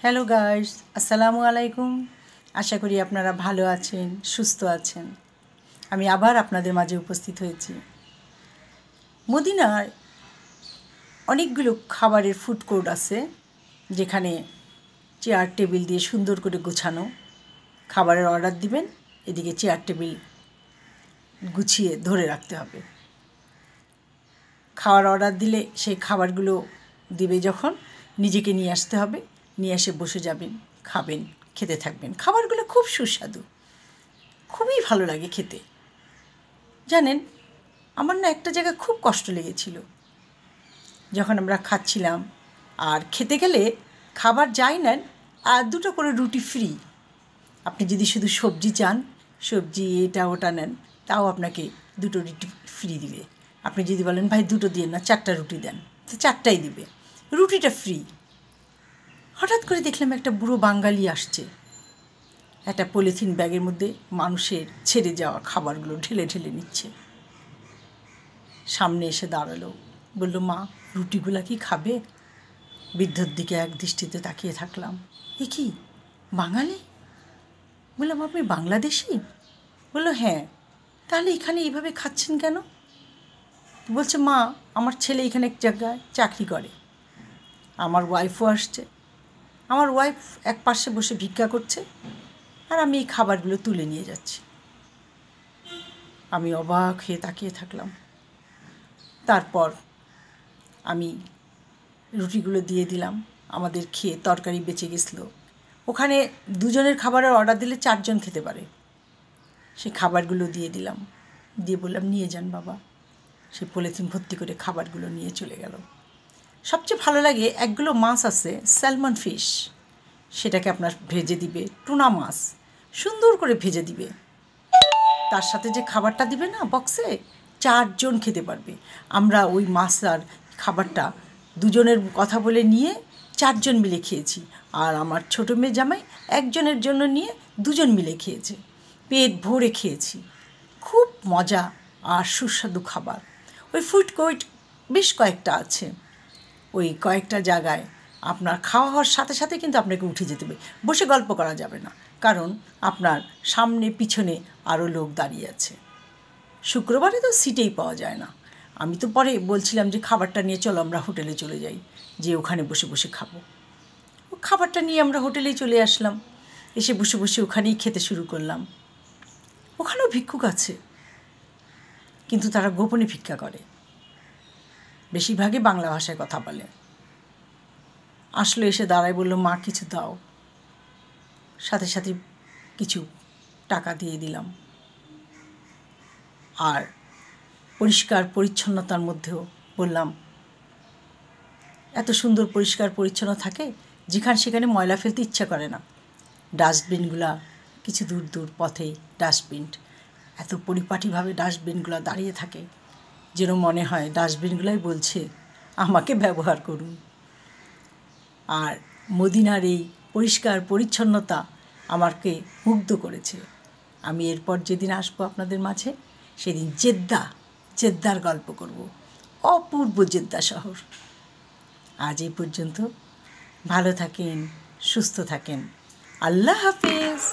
Hello guys, আসসালামু আলাইকুম। আশা করি আপনারা ভালো আছেন, সুস্থ আছেন। আমি আবার আপনাদের মাঝে উপস্থিত হয়েছি। মদিনায় অনেকগুলো খাবারের ফুড কোর্ট আছে, যেখানে চেয়ার টেবিল দিয়ে সুন্দর করে গোছানো। খাবারের অর্ডার দিবেন, এদিকে চেয়ার টেবিল গুছিয়ে ধরে রাখতে হবে। খাওয়ার অর্ডার দিলে সেই খাবারগুলো দিবে যখন, নিজেকে নিয়ে আসতে হবে, নিয়ে এসে বসে যাবেন, খাবেন, খেতে থাকবেন। খাবারগুলো খুব সুস্বাদু, খুবই ভালো লাগে খেতে। জানেন, আমার না একটা জায়গায় খুব কষ্ট লেগেছিল। যখন আমরা খাচ্ছিলাম আর খেতে গেলে খাবার যাই নেন আর দুটো করে রুটি ফ্রি। আপনি যদি শুধু সবজি চান, সবজি এটা ওটা নেন, তাও আপনাকে দুটো রুটি ফ্রি দিবে। আপনি যদি বলেন ভাই দুটো দিয়ে না, 4টা রুটি দেন, তো 4টাই দিবে, রুটিটা ফ্রি। হঠাৎ করে দেখলাম একটা বুড়ো বাঙালি আসছে, একটা পলিথিন ব্যাগের মধ্যে মানুষের ছেড়ে যাওয়া খাবারগুলো ঢেলে ঢেলে নিচ্ছে। সামনে এসে দাঁড়ালো, বলল, মা রুটিগুলা কি খাবে? বৃদ্ধর দিকে এক দৃষ্টিতে তাকিয়ে থাকলাম। এ কি বাঙালি? বললাম, আপনি বাংলাদেশি? বললো, হ্যাঁ। তাহলে এখানে এইভাবে খাচ্ছেন কেন? বলছে, মা আমার ছেলে এখানে এক জায়গায় চাকরি করে, আমার ওয়াইফও আসছে, আমার ওয়াইফ এক পাশে বসে ভিক্ষা করছে, আর আমি এই খাবারগুলো তুলে নিয়ে যাচ্ছি। আমি অবাক হয়ে তাকিয়ে থাকলাম। তারপর আমি রুটিগুলো দিয়ে দিলাম। আমাদের খেয়ে তরকারি বেঁচে গেছিলো। ওখানে দুজনের খাবারের অর্ডার দিলে 4 জন খেতে পারে। সেই খাবারগুলো দিয়ে দিলাম, দিয়ে বললাম, নিয়ে যান বাবা। সে পলিথিন ভর্তি করে খাবারগুলো নিয়ে চলে গেল। সবচেয়ে ভালো লাগে, একগুলো মাছ আছে, স্যালমন ফিশ, সেটাকে আপনার ভেজে দিবে, টুনা মাছ সুন্দর করে ভেজে দিবে। তার সাথে যে খাবারটা দিবে না বক্সে, 4 জন খেতে পারবে। আমরা ওই মাছ আর খাবারটা দুজনের কথা বলে নিয়ে 4 জন মিলে খেয়েছি। আর আমার ছোটো মেয়ে জামাই একজনের জন্য নিয়ে 2 জন মিলে খেয়েছে। পেট ভরে খেয়েছি। খুব মজা আর সুস্বাদু খাবার। ওই ফুড কোর্ট বেশ কয়েকটা আছে। ওই কয়েকটা জায়গায় আপনার খাওয়া হওয়ার সাথে সাথে কিন্তু আপনাকে উঠে যেতে হবে, বসে গল্প করা যাবে না, কারণ আপনার সামনে পিছনে আরও লোক দাঁড়িয়ে আছে। শুক্রবারে তো সিটেই পাওয়া যায় না। আমি তো পরে বলছিলাম যে খাবারটা নিয়ে চলো আমরা হোটেলে চলে যাই, যে ওখানে বসে বসে খাবো। ও খাবারটা নিয়ে আমরা হোটেলেই চলে আসলাম, এসে বসে বসে ওখানেই খেতে শুরু করলাম। ওখানেও ভিক্ষুক আছে, কিন্তু তারা গোপনে ভিক্ষা করে, বেশিরভাগই বাংলা ভাষায় কথা বলে। আসলে এসে দাঁড়ায়, বলল, মা কিছু দাও। সাথে সাথে কিছু টাকা দিয়ে দিলাম। আর পরিষ্কার পরিচ্ছন্নতার মধ্যেও বললাম, এত সুন্দর পরিষ্কার পরিচ্ছন্ন থাকে, যেখানে সেখানে ময়লা ফেলতে ইচ্ছা করে না। ডাস্টবিনগুলা কিছু দূর দূর পথেই ডাস্টবিন, এত পরিপাটিভাবে ডাস্টবিনগুলো দাঁড়িয়ে থাকে, যেন মনে হয় ডাস্টবিনগুলাই বলছে আমাকে ব্যবহার করুন। আর মদিনার এই পরিষ্কার পরিচ্ছন্নতা আমাকে মুগ্ধ করেছে। আমি এরপর যেদিন আসবো আপনাদের মাঝে, সেদিন জেদ্দার গল্প করব। অপূর্ব জেদ্দা শহর। আজ এই পর্যন্ত। ভালো থাকেন, সুস্থ থাকেন। আল্লাহ হাফেজ।